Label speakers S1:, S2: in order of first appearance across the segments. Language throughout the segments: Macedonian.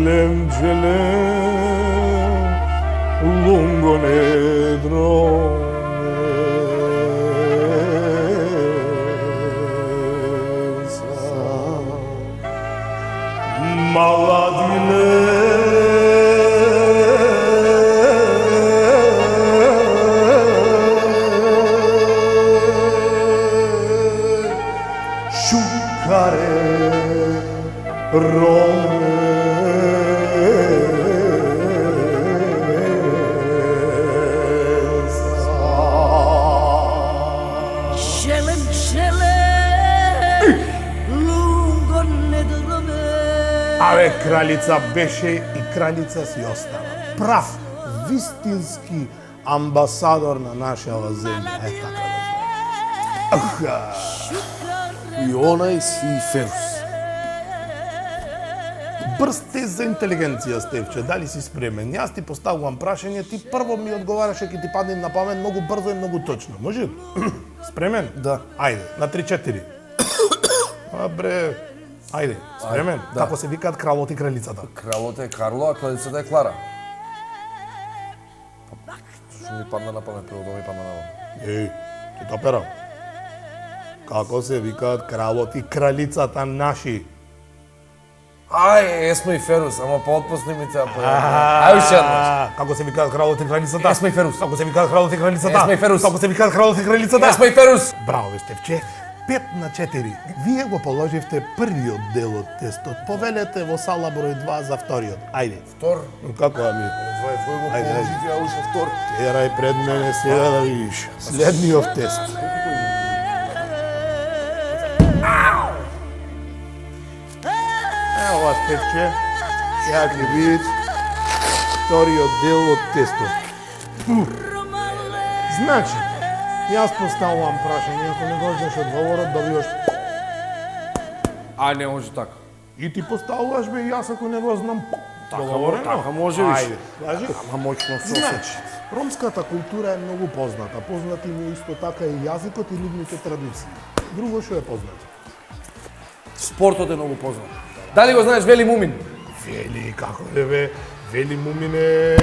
S1: Gelem lungo Абе, кралица беше и кралица си остана. Прав, вистински амбасадор на нашава земја. Така да знаеш.
S2: И она и си Ферус.
S1: Брз тест за интелигенција, Стефче, дали си спремен? Јас ти поставувам прашање, ти прво ми одговараш, ќе ти падне на памет многу брзо и многу точно. Може? Спремен?
S2: Да.
S1: Ајде, на 3-4. Абре, ајде, спремен?
S2: Да.
S1: Како се викаат кралот и кралицата?
S2: Кралот е Карло, а кралицата е Клара. Што ми падна на памет, прво да ми падна на памет.
S1: Еј, ти топерам. Како се викаат кралот и кралицата наши?
S2: Ај, Есма и Ферус, ама поотпусни ми цеа појавна. Ај уште еднаш.
S1: Како се викаат кралот и кралицата?
S2: Есма и Ферус.
S1: Како се викаат кралот и кралицата?
S2: Есма и Ферус.
S1: Како се викаат кралот и кралицата?
S2: Есма и Ферус.
S1: Браво, бе, Стефче. 5-4. Вие го положивте првиот дел од тестот. Повелете во сала број 2 за вториот. Ајде.
S2: Втор.
S1: Како ами?
S2: Твој го
S1: Ајде,
S2: положив, ја уште втор.
S1: Терај пред мене сега да видиш. Следниот тест. Ева, Стефче. Ја ќе видиш вториот дел од тестот. Значи, јас поставувам прашање, ако не го знаеш одговорот, добиваш.
S2: Ај, не може така.
S1: И ти поставуваш бе, јас ако не го знам.
S2: Така може виш.
S1: Ајде, кажи.
S2: Ама моќно се
S1: Значи, ромската култура е многу позната. Познати ми е исто така и јазикот и нивните традиции. Друго што е познато?
S2: Спортот е многу познат. Дали го знаеш Вели Мумин?
S1: Вели, како е бе? Вели Мумин е...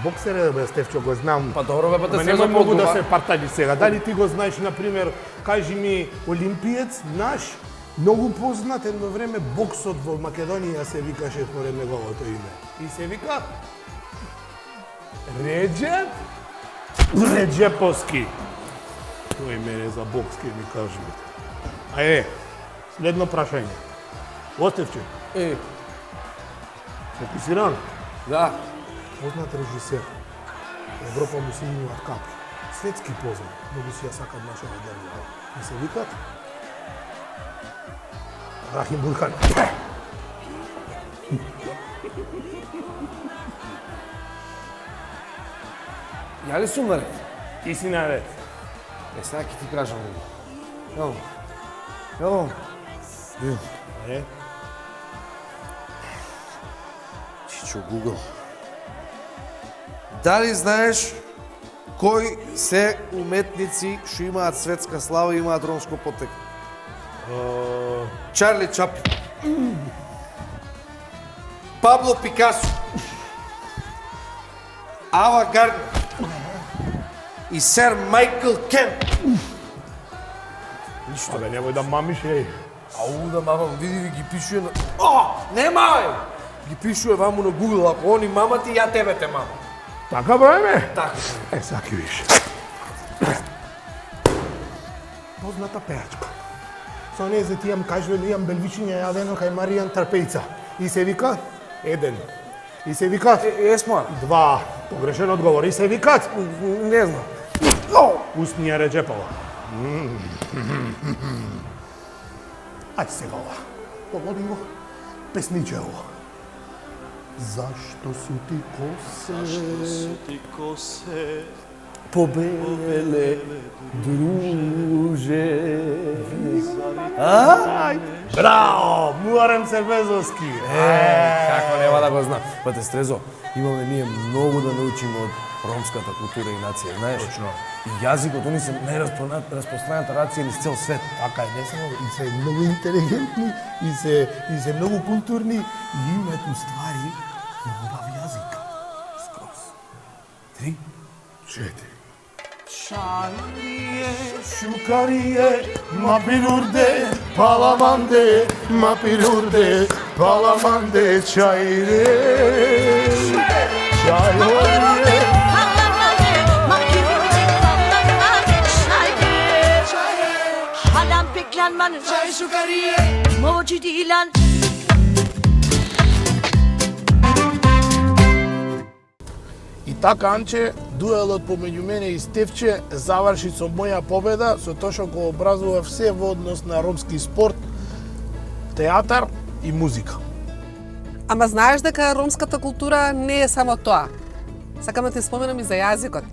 S1: Боксер е бе, Стефчо, го знам.
S2: Па добро бе, па те
S1: Ама
S2: се
S1: нема многу да се
S2: заподува.
S1: партали сега. Дали ти го знаеш, например, кажи ми, олимпиец наш, многу познат едно време, боксот во Македонија се викаше според неговото име. И се вика Реджеповски. Тој мене за бокс ке ми кажи. Ајде, следно прашање. Остевче,
S2: Е,
S1: фокусиран?
S2: да.
S1: Познат режисер. Европа му се имаат капи. Светски познат, многу си ја сакат нашава држава. И се викат Рахим Бурхан.
S2: Ја ли сум наред?
S1: Ти си наред.
S2: Е, сега ќе ти кажам. Јо.
S1: Е,
S2: Чичо Google. Дали знаеш кои се уметници што имаат светска слава и имаат ромско потекло? Чарли Чаплин, Пабло Пикасо, Ава Гарднер и сер Майкл Кемп.
S1: ништо бе, немој да мамиш, еј.
S2: Ау да мамам, види ги пишува на... Немај! Ги пишува ваму на Google, ако они мама ти, ја тебе те мама.
S1: Така бе,
S2: Така.
S1: Е, сега ќе видиш. Позната пеачка. Со незе ти имам кажувен, имам белвичиња јадено кај Маријан Трпејца. И се вика еден. И се викат
S2: Есма,
S1: два. Погрешен одговор. И се викат
S2: не знам.
S1: Устнија Реджепова. Ајде сега ова. Погоди го. Песниче ова. Зашто су ти косе?
S3: Зашто су ти косе?
S2: побеле, друже.
S1: Браво! Муарем Сервезовски!
S2: Како нема да го знам. Пате Стрезо, имаме ние многу да научиме од ромската култура и нација, знаеш?
S1: Точно.
S2: И јазикот, они се најраспространета нација низ цел свет.
S1: Така е, не само, и се многу интелигентни, и се многу културни, и имаат уствари убав јазик. Скроз. 3, 4. Şukariye, mapirurde, palamande, mapirurde, palamande, çayre, çayre.
S3: Halam beklenmenin çay şukariye, mocu dilan.
S1: И така, Анче, дуелот помеѓу мене и Стефче заврши со моја победа, со тоа што го образува все во однос на ромски спорт, театар и музика.
S4: Ама знаеш дека ромската култура не е само тоа. Сакам да ти споменам и за јазикот.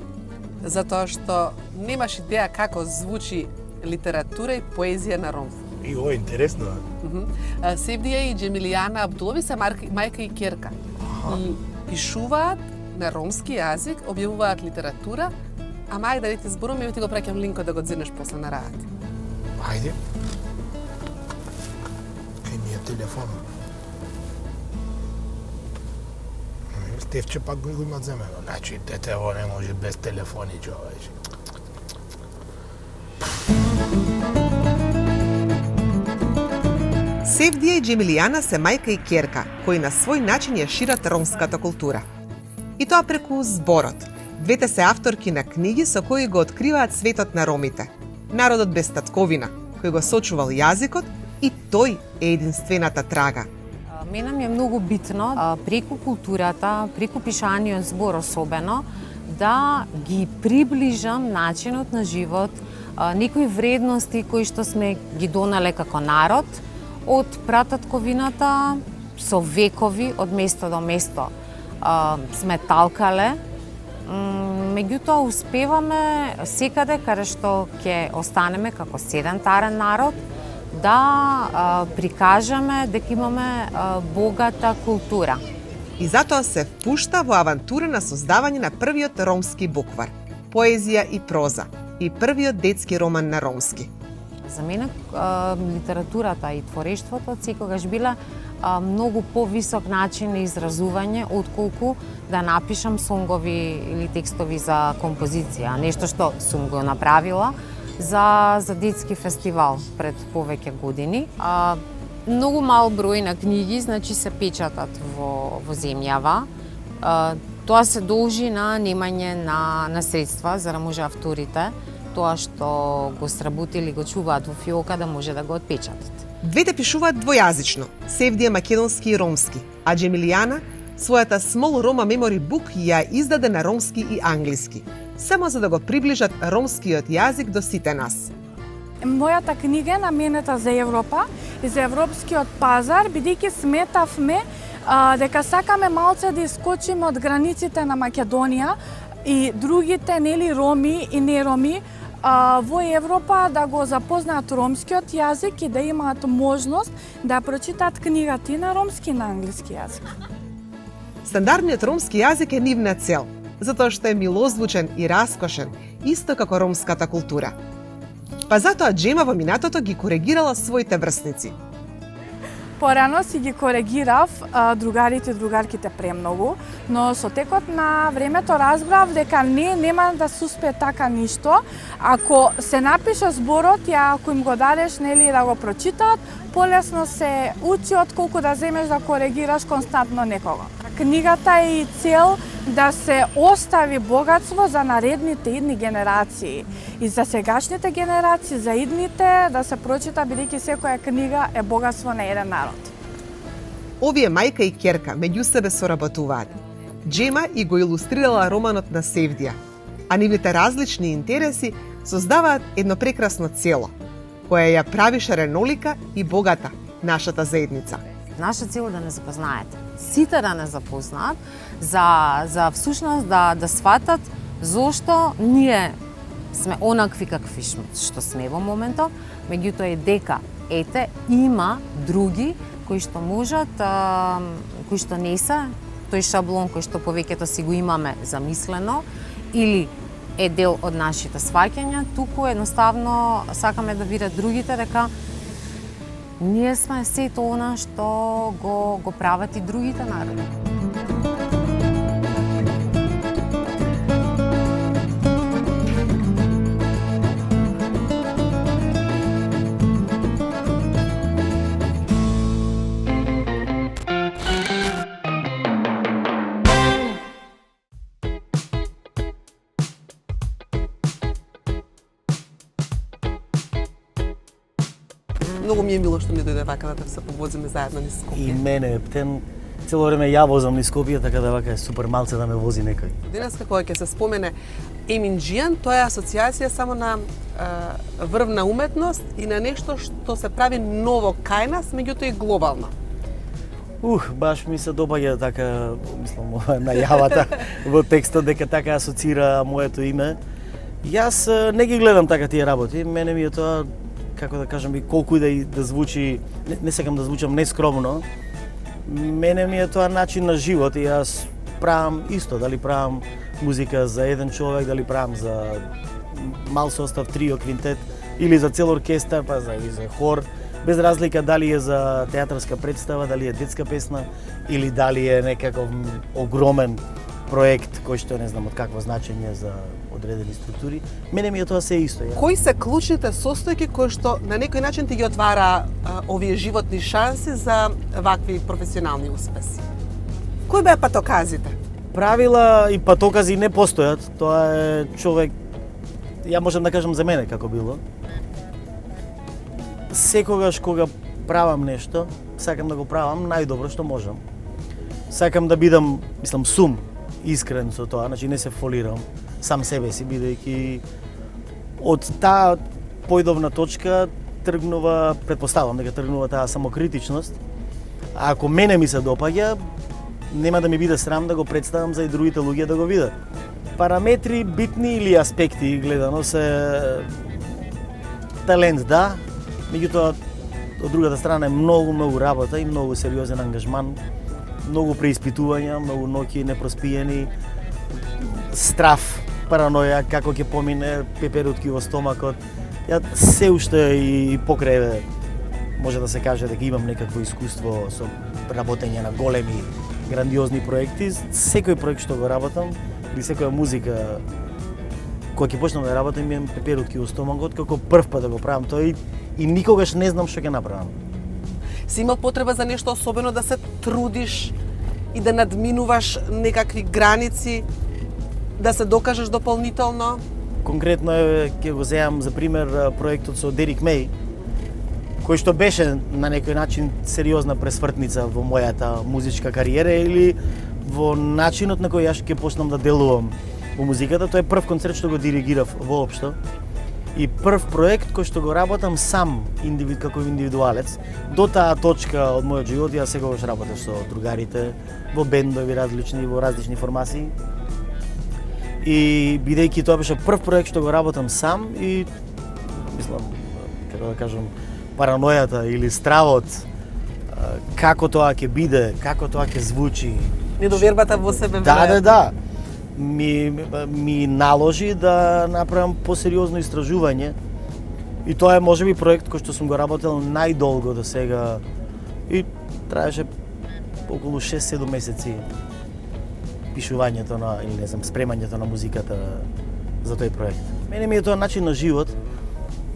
S4: Затоа што немаш идеја како звучи литература и поезија на ромски.
S1: И ова е интересно.
S4: Севдија и Джемилијана Абдулови се мајка и ќерка. И пишуваат на ромски јазик, објавуваат литература, ама ајде да не ти зборувам, и ти го праќам линкот да го дзенеш после на раат.
S1: Ајде. Кај ми е телефонот. Стефче пак го има земено. Значи, детево не може без телефони, човече.
S5: Севдија и Джемилијана се мајка и ќерка, кои на свој начин ја шират ромската култура. И тоа преку зборот. Двете се авторки на книги со кои го откриваат светот на ромите. Народот без татковина, кој го сочувал јазикот, и тој е единствената трага.
S6: Мене ми е многу битно преку културата, преку пишаниот збор особено, да ги приближам начинот на живот, некои вредности кои што сме ги донале како народ од прататковината со векови од место до место. Сме талкале, меѓутоа успеваме секаде каде што ќе останеме како седентарен народ да прикажаме дека имаме богата култура.
S5: И затоа се впушта во авантура на создавање на првиот ромски буквар, поезија и проза, и првиот детски роман на ромски.
S6: За мене литературата и творештвото секогаш била многу повисок начин на изразување отколку да напишам сонгови или текстови за композиција, нешто што сум го направила за детски фестивал пред повеќе години. Многу мал број на книги, значи се печатат во земјава. Тоа се должи на немање на средства за да може авторите тоа што го сработили, го чуваат во фиока да може да го отпечатат.
S5: Двете пишуваат двојазично, Севдија македонски и ромски, а Джемилијана својата Small Roma Memory Book ја издаде на ромски и англиски, само за да го приближат ромскиот јазик до сите нас.
S7: Мојата книга е наменета за Европа и за европскиот пазар, бидејќи сметавме дека сакаме малце да искочиме од границите на Македонија и другите роми и нероми во Европа да го запознаат ромскиот јазик и да имаат можност да прочитаат книгата и на ромски и на англиски јазик.
S5: Стандардниот ромски јазик е нивна цел, затоа што е милозвучен и раскошен, исто како ромската култура. Па затоа Джема во минатото ги коригирала своите врсници.
S7: Порано си ги коригирав другарите и другарките премногу, но со текот на времето разбрав дека нема да се успее така ништо. Ако се напише зборот и ако им го дадеш да го прочитаат, полесно се учи отколку да земеш да коригираш константно некого. Книгата е и цел да се остави богатство за наредните идни генерации. И за сегашните генерации, за идните, да се прочита, бидејќи секоја книга е богатство на еден народ.
S5: Овие мајка и ќерка меѓу себе соработуваат. Джема и го илустрирала романот на Севдија, а нивните различни интереси создаваат едно прекрасно цело, која ја прави шаренолика и богата нашата заедница.
S6: Наша цел е да не запознаете. Сите да не запознаат, за всушност да сватат Зошто ние сме онакви какви што сме во моментов, меѓутоа е дека ете има други кои што можат, кои што не се тој шаблон кој што повеќето си го имаме замислено или е дел од нашите сваќања, туку едноставно сакаме да видат другите дека ние сме сето она што го прават и другите народи.
S4: Многу ми е мило што не дојде вака да се повозиме заедно низ
S8: И
S4: Скопје.
S8: мене, Ептен, цело време ја возам низ Скопје, така да вака е супер малце да ме вози некој.
S4: Денеска кога ќе се спомене Еминџијан, тоа е асоциација само на врвна уметност и на нешто што се прави ново кај нас, меѓутоа и глобално.
S8: Баш ми се допаѓа така, мислам, најавата во текстот дека така асоцира моето име. Јас не ги гледам така тие работи, мене ми е тоа, како да кажам, и колку и да звучи, не сакам да звучам нескромно, мене ми е тоа начин на живот и јас правам исто, дали правам музика за еден човек, дали правам за мал состав, трио, квинтет, или за цел оркестар, па или за хор, без разлика дали е за театарска представа, дали е детска песна, или дали е некаков огромен проект кој што не знам од какво значење за одредени структури. Мене ми е тоа се исто.
S4: Кои се клучните состојки кои што на некој начин ти ги отвара овие животни шанси за вакви професионални успеси? Кои беа патоказите?
S8: Правила и патокази не постојат. Тоа е човек, ја можам да кажам за мене како било. Секогаш кога правам нешто, сакам да го правам најдобро што можам. Сакам да бидам, мислам, искрен со тоа, значи не се фолирам сам себе си, бидејќи од таа појдовна точка тргнува, предпоставам дека тргнува таа самокритичност. А ако мене ми се допаѓа, нема да ми биде срам да го представам за и другите луѓе да го видат. Параметри битни или аспекти гледано се талент да, меѓутоа од другата страна е многу работа и многу сериозен ангажман, многу преиспитувања, многу ноќи непроспиени, страф, параноја, како ќе помине пеперутки во стомакот. Ја се уште и покрај може да се каже дека имам некакво искуство со работење на големи, грандиозни проекти. Секој проект што го работам или секоја музика кога ќе почнам да работам имам пеперутки во стомакот како прв пат да го правам тоа и никогаш не знам што ќе направам.
S4: Си имал потреба за нешто особено да се трудиш и да надминуваш некакви граници, да се докажеш дополнително?
S8: Конкретно ќе го земам за пример проектот со Дерик Меј, кој што беше на некој начин сериозна пресвртница во мојата музичка кариера или во начинот на кој јас ќе почнам да делувам во музиката. Тоа е прв концерт што го диригирав воопшто и прв проект кој што го работам сам како индивидуалец. До таа точка од мојот живот јас секогаш работев со другарите во бендови различни, во различни формации. И бидејќи тоа беше прв проект што го работам сам и мислам, како да кажам, паранојата или стравот, како тоа ќе биде, како тоа ќе звучи.
S4: Недовербата во себе
S8: Да. Ми наложи да направам посериозно истражување и тоа е можеби проект кој што сум го работел најдолго до сега и траеше околу 6-7 месеци пишувањето на, или не знам, спремањето на музиката за тој проект. Мене ми е тоа начин на живот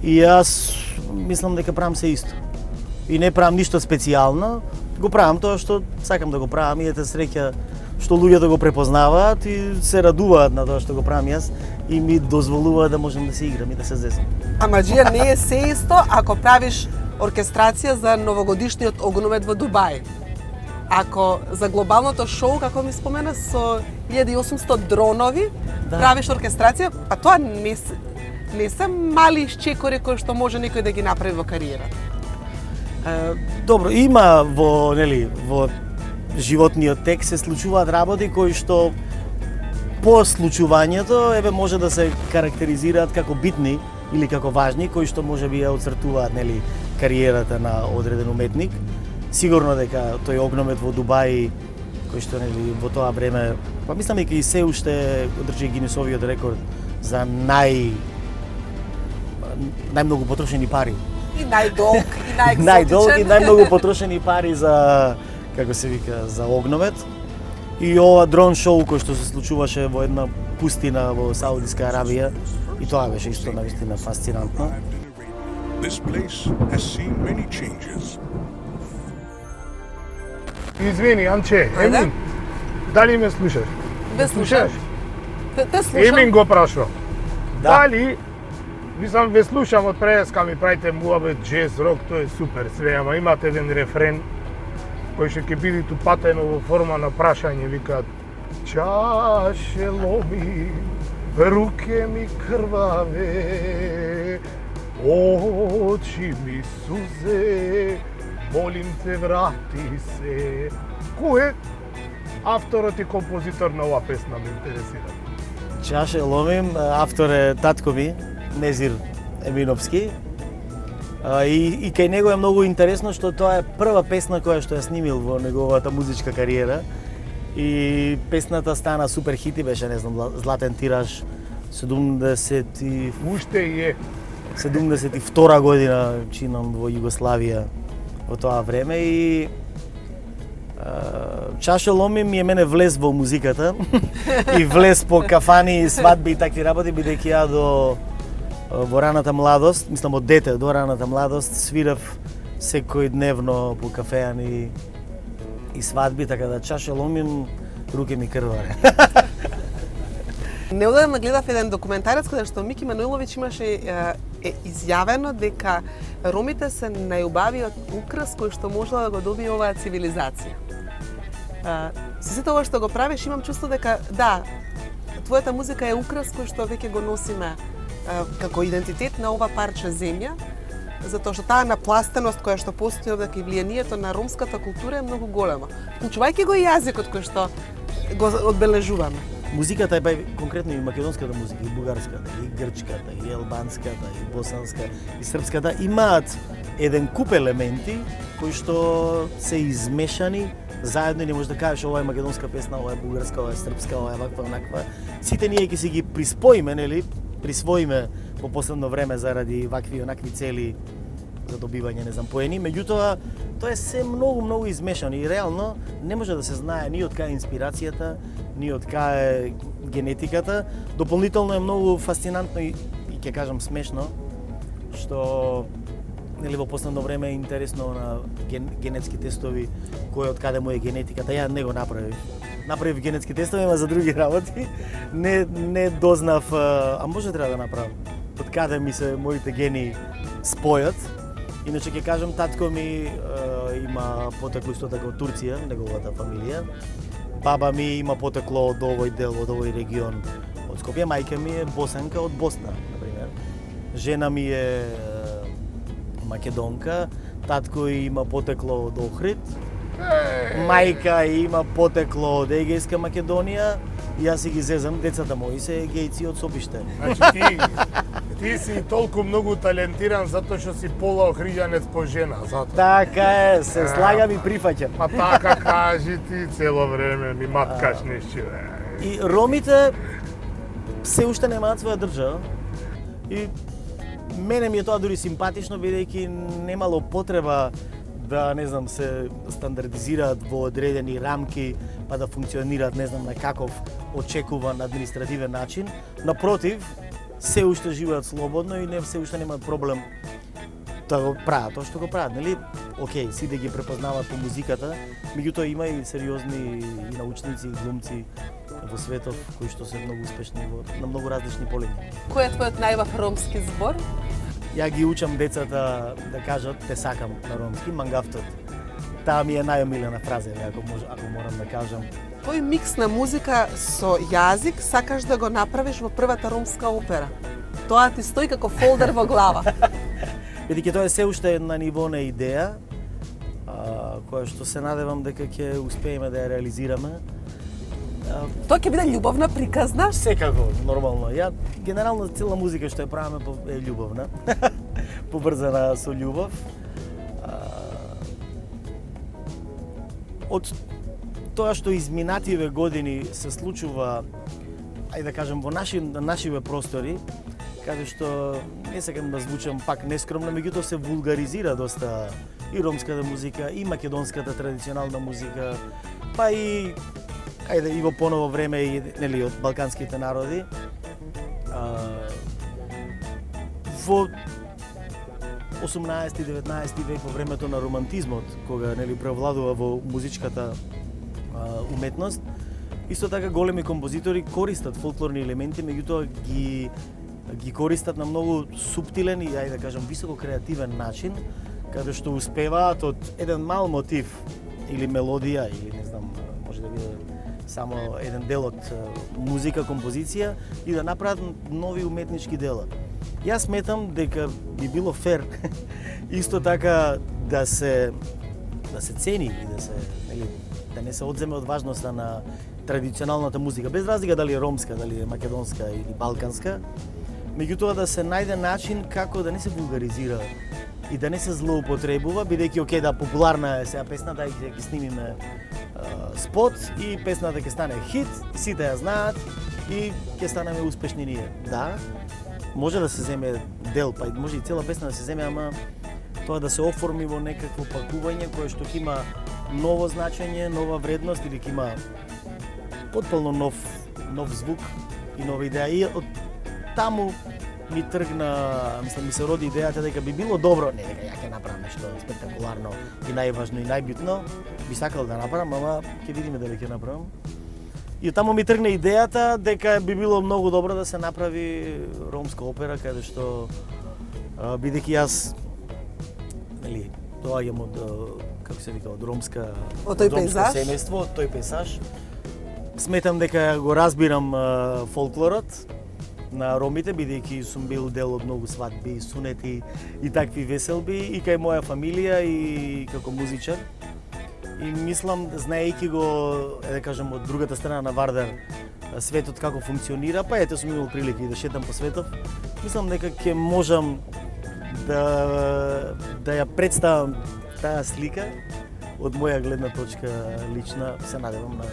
S8: и јас мислам дека правам се исто. И не правам ништо специјално, го правам тоа што сакам да го правам и ете среќа што луѓето го препознаваат и се радуваат на тоа што го правам јас и ми дозволува да можам да се играм и да се зезам.
S4: Ама Джија не е се исто ако правиш оркестрација за новогодишниот огномет во Дубај. Ако за глобалното шоу, како ми спомена, со 1800 дронови, правиш оркестрација, па тоа не се мали шчекори кои што може некој да ги направи во кариера.
S8: Добро, има во животниот тек се случуваат работи кои што по случувањето, еве може да се карактеризираат како битни или како важни, кои што можеби ја оцртуваат, нели, кариерата на одреден уметник. Сигурно дека тој огномет во Дубај, кој што, нели, во тоа време, па мислам дека и се уште одржи Гинесовиот рекорд за најмногу потрошени пари.
S4: И најдолг, и најекзотичен.
S8: Најдолг и најмногу потрошени пари за, како се вика, за огномет. И ова дрон шоу кој што се случуваше во една пустина во Саудиска Арабија, и тоа беше исто навистина фасцинантно.
S9: This place has seen many changes.
S1: Извини, Анче, Емин, дали ме слушаш?
S4: Ве слушам. Те слушам.
S1: Емин го прашува.
S8: Да.
S1: Дали, мислам, ве слушам од преска, ми правите муабет, джез, рок, тоа е супер све, ама имате еден рефрен кој ќе ќе биде тупатено во форма на прашање, викаат чаше ломи, руке ми крваве, очи ми сузе, молим те врати се. Кој е авторот и композитор на оваа песна, ме интересира?
S8: Чаше ломим, автор е татко ми, Незир Еминовски. И кај него е многу интересно што тоа е прва песна која што ја снимил во неговата музичка кариера. И песната стана супер хит и беше, не знам, златен тираж 72 година чинам во Југославија во тоа време и Чаше ломи ми е мене влез во музиката и влез по кафани, свадби и такви работи, бидејќи ја во раната младост, мислам од дете до раната младост, свирав секој дневно по кафеани и свадби, така да чаше ломим, руке ми крваре.
S4: Неодамна гледав еден документарец каде што Мики Мануиловиќ имаше изјавено дека ромите се најубавиот украс кој што можела да го добие оваа цивилизација. Со сето ова што го правиш, имам чувство дека да, твојата музика е украс кој што веќе го носиме како идентитет на ова парче земја, затоа што таа напластеност која што постои овде и влијанието на ромската култура е многу голема, вклучувајќи го и јазикот кој што го одбележуваме.
S8: Музиката е конкретно и македонската музика, и бугарската, и грчката, и албанската, и босанска, и српската имаат еден куп елементи кои што се измешани заедно и не можеш да кажеш ова е македонска песна, ова е бугарска, ова е српска, ова е ваква, онаква. Сите ние ќе си ги приспоиме, нели, присвоиме во последно време заради вакви и онакви цели за добивање, не знам, поени, меѓутоа тоа е се многу измешано и реално не може да се знае ни од кај е инспирацијата, ни од кај е генетиката. Дополнително е многу фасцинантно и ќе кажам смешно што нели во последно време е интересно на генетски тестови кој од каде му е генетиката. Ја не го направив. Направив генетски тестови, ама за други работи. Не дознав, а може треба да направам. Од каде ми се моите гени спојат. Иначе ќе кажам, татко ми има потекло исто така од Турција, неговата фамилија. Баба ми има потекло од овој дел, од овој регион од Скопје. Мајка ми е босанка од Босна, например. Жена ми е македонка, татко има потекло од Охрид. Мајка има потекло од Егејска Македонија. Јас си ги зезам, децата мои се егејци од Сопиште.
S1: Значи ти си толку многу талентиран затоа што си пола охриѓанец по жена, затоа.
S8: Така е, се слагам и прифаќам.
S1: Па така кажи ти цело време ми маткаш нешто.
S8: И ромите се уште немаат своја држава. И мене ми е тоа дури симпатично, бидејќи немало потреба да, не знам, се стандардизираат во одредени рамки, па да функционираат, не знам, на каков очекуван административен начин. Напротив, се уште живеат слободно и се уште немаат проблем да го прават тоа што го прават, нели? Океј, сите ги препознаваат по музиката, меѓутоа има и сериозни и научници и глумци во светот кои што се многу успешни на многу различни полиња.
S4: Кој е твојот најубав ромски збор?
S8: Ја ги учам децата да кажат те сакам на ромски, мангафтот. Таа ми е најомилена фраза, ако морам да кажам.
S4: Тој микс на музика со јазик сакаш да го направиш во првата ромска опера. Тоа ти стои како фолдер во глава.
S8: Бидејќи тоа е се уште на ниво на идеја, која што се надевам дека ќе успееме да ја реализираме.
S4: Тоа ќе биде љубовна приказна?
S8: Секако, нормално. Ја генерално цела музика што ја правиме е љубовна. Поврзана со љубов. Од тоа што изминативе години се случува, ајде да кажем, во нашиве простори, каде што не сакам да звучам пак нескромно, меѓутоа се вулгаризира доста и ромската музика, и македонската традиционална музика, па и ајде и во поново време и нели од балканските народи. Во 18-19 век, во времето на романтизмот, кога нели превладува во музичката уметност, исто така големи композитори користат фолклорни елементи, меѓутоа ги користат на многу суптилен и ајде да кажам високо креативен начин, каде што успеваат од еден мал мотив или мелодија или не знам, може да биде само еден дел од музика, композиција и да направат нови уметнички дела. Јас сметам дека би било фер исто така да се цени и да не се одземе од важноста на традиционалната музика, без разлика дали е ромска, дали е македонска или балканска, меѓутоа да се најде начин како да не се вулгаризира и да не се злоупотребува, бидејќи окей да популарна е сега песната и ќе снимиме спот и песната ќе стане хит, сите ја знаат и ќе станеме успешни ние. Да, може да се земе дел, па може и цела песна да се земе, ама тоа да се оформи во некакво пакување кое што ќе има ново значење, нова вредност или ќе има потполно нов звук и нова идеја. И од таму ми тргна, ми се роди идејата дека би било добро, не дека ја ќе направам нешто спектакуларно и најважно и најбитно, би сакал да направам, ама ќе видиме дали ќе направам. И од таму ми тргна идејата дека би било многу добро да се направи ромска опера, каде што бидејќи јас нели доаѓам од како се вика од ромска семејство, од тој пейзаж. Сметам дека го разбирам фолклорот на ромите, бидејќи сум бил дел од многу свадби, сунети и такви веселби и кај моја фамилија и како музичар. И мислам, знаејќи го, да кажам, од другата страна на Вардар, светот како функционира, па ете сум имал прилика и да шетам по светот, мислам дека ќе можам да ја представам таа слика од моја гледна точка лична, се надевам на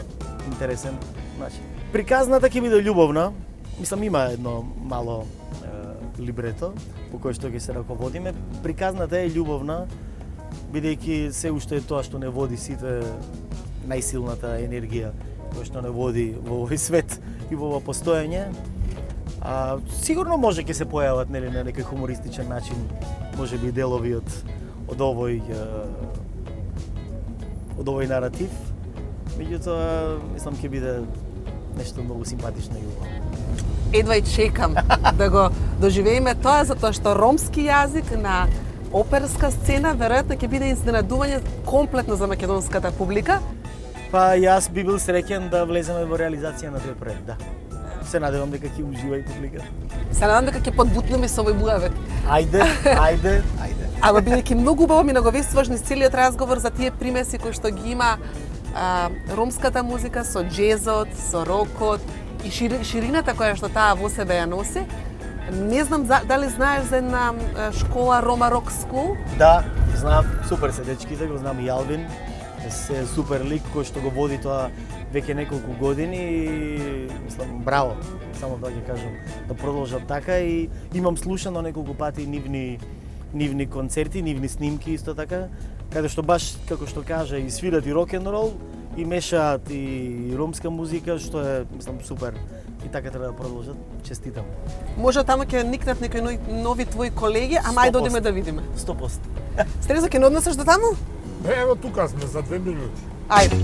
S8: интересен начин. Приказната ќе биде љубовна, мислам има едно мало либрето по кое што ќе се раководиме. Приказната е љубовна, бидејќи се уште е тоа што не води сите најсилната енергија која што не води во овој свет и во ова постоење. Сигурно може ќе се појават нели на некој хумористичен начин, можеби делови од овој наратив. Меѓутоа, мислам ќе биде нешто многу симпатично и убаво.
S4: Едва и чекам да го доживееме тоа, затоа што ромски јазик на оперска сцена веројатно ќе биде изненадување комплетно за македонската публика.
S8: Па јас би бил среќен да влеземе во реализација на тој проект, да. Се надевам дека ќе ужива и публика.
S4: Се надевам дека ќе подбутнеме со овој муавет.
S8: Ајде.
S4: Ама бидејќи многу убаво ми наговестуваш низ целиот разговор за тие примеси кои што ги има ромската музика со джезот, со рокот и ширината која што таа во себе ја носи. Не знам дали знаеш за една школа Рома Рок Скул?
S8: Да, знам, супер се дечките, го знам и Алвин. Се супер лик кој што го води тоа веќе неколку години и мислам браво, само да ќе кажам, да продолжат така и имам слушано неколку пати нивни концерти, нивни снимки исто така, каде што баш како што кажа и свират и рок н рол и мешаат и ромска музика, што е мислам супер. И така треба да продолжат. Честитам.
S4: Може таму ќе никнат некои нови твои колеги, ама ајде одиме да видиме.
S8: 100%.
S4: Стрезо, ќе не однесеш до таму?
S1: Ево тука сме за 2 минути.
S4: Ајде.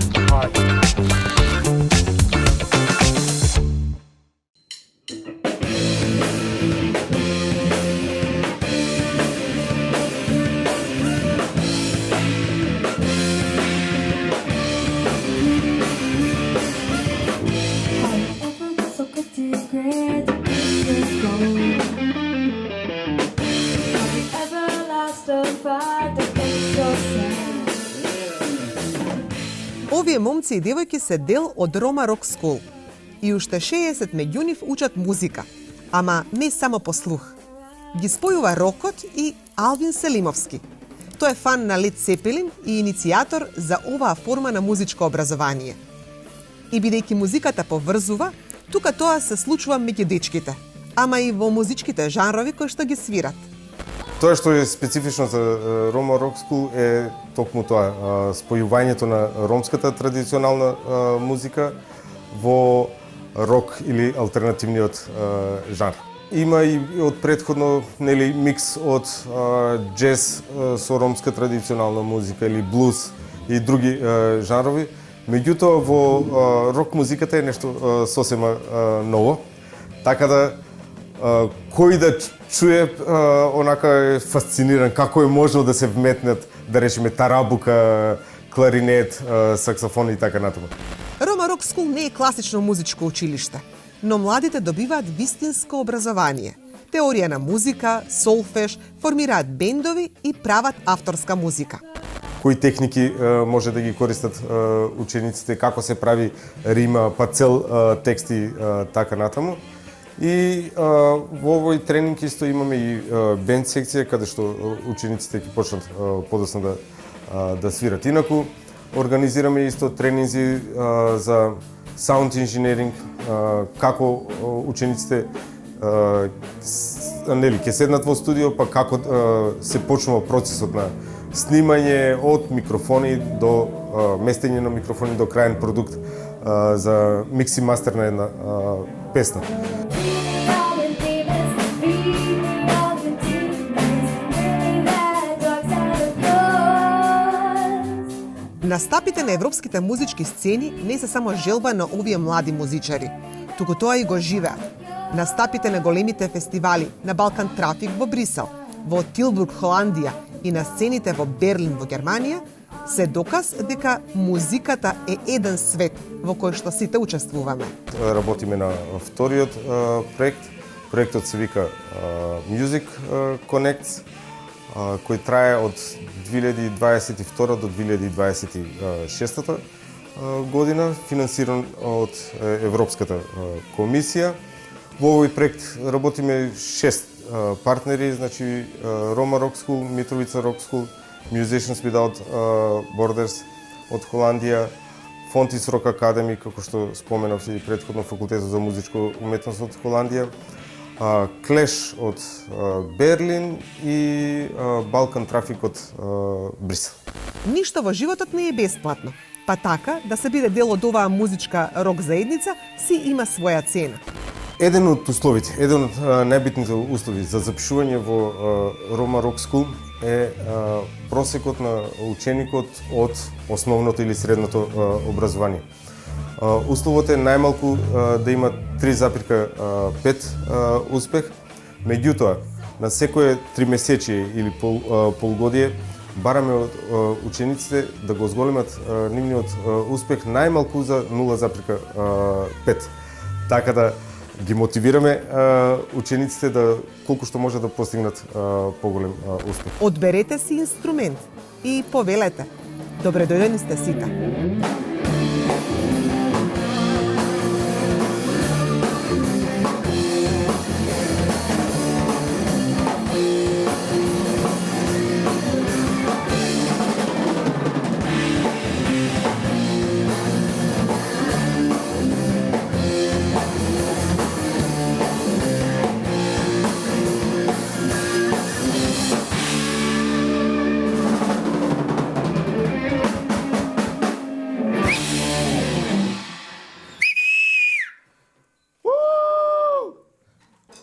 S5: Овие момци и девојки се дел од Рома Рок Скул. И уште 60 меѓу нив учат музика, ама не само по слух. Ги спојува рокот и Алвин Селимовски. Тој е фан на Лед Цепелин и иницијатор за оваа форма на музичко образование. И бидејќи музиката поврзува, тука тоа се случува меѓу дечките, ама и во музичките жанрови кои што ги свират.
S10: Тоа што е специфично за Рома Рок Скул е токму тоа, спојувањето на ромската традиционална музика во рок или алтернативниот жанр. Има и од претходно микс од джез со ромска традиционална музика или блуз и други жанрови. Меѓутоа во рок музиката е нешто сосема ново. Така да кој да чуе онака е фасциниран како е можно да се вметнат, да речеме, тарабука, кларинет, саксофон и така натаму.
S5: Рома Рок Скул не е класично музичко училиште, но младите добиваат вистинско образование. Теорија на музика, солфеж, формираат бендови и прават авторска музика.
S10: Кои техники може да ги користат учениците, како се прави рима, па цел тексти, така натаму. И во овој тренинг исто имаме и бенд секција, каде што учениците ќе почнат подоцна да свират. Инаку, организираме исто тренинзи за саунд инженеринг, како учениците ќе седнат во студио, па како се почнува процесот на снимање од микрофони до местење на микрофони до крајен продукт за микс и мастер на една песна.
S5: Настапите на европските музички сцени не се само желба на овие млади музичари, туку тоа и го живеат. Настапите на големите фестивали на Балкан Трафик во Брисел, во Тилбург, Холандија и на сцените во Берлин во Германија се доказ дека музиката е еден свет во кој што сите учествуваме.
S10: Работиме на вториот проект. Проектот се вика Music Connects, кој трае од 2022 до 2026 година, финансиран од Европската комисија. Во овој проект работиме 6 партнери, значи Рома Рок Скул, Митровица Рок Скул, Musicians Without Borders од Холандија, Фонтис Рок Академи, како што споменав и претходно, факултетот за музичко уметност од Холандија, Клеш од Берлин и Балкан Трафик од Брисел.
S5: Ништо во животот не е бесплатно, па така да се биде дел од оваа музичка рок заедница си има своја цена.
S10: Еден од условите, еден од најбитните услови за запишување во Рома Рок Скул е просекот на ученикот од основното или средното образование. Условот е најмалку да има 3,5 успех, меѓутоа на секое 3 месечие или полугодие бараме од учениците да го зголемат нивниот успех најмалку за 0,5. Така да ги мотивираме учениците да колку што може да постигнат поголем успех.
S5: Одберете си инструмент и повелете. Добре дојдени сте сите.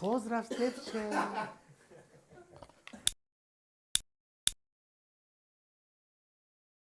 S1: Поздрав, Стефче!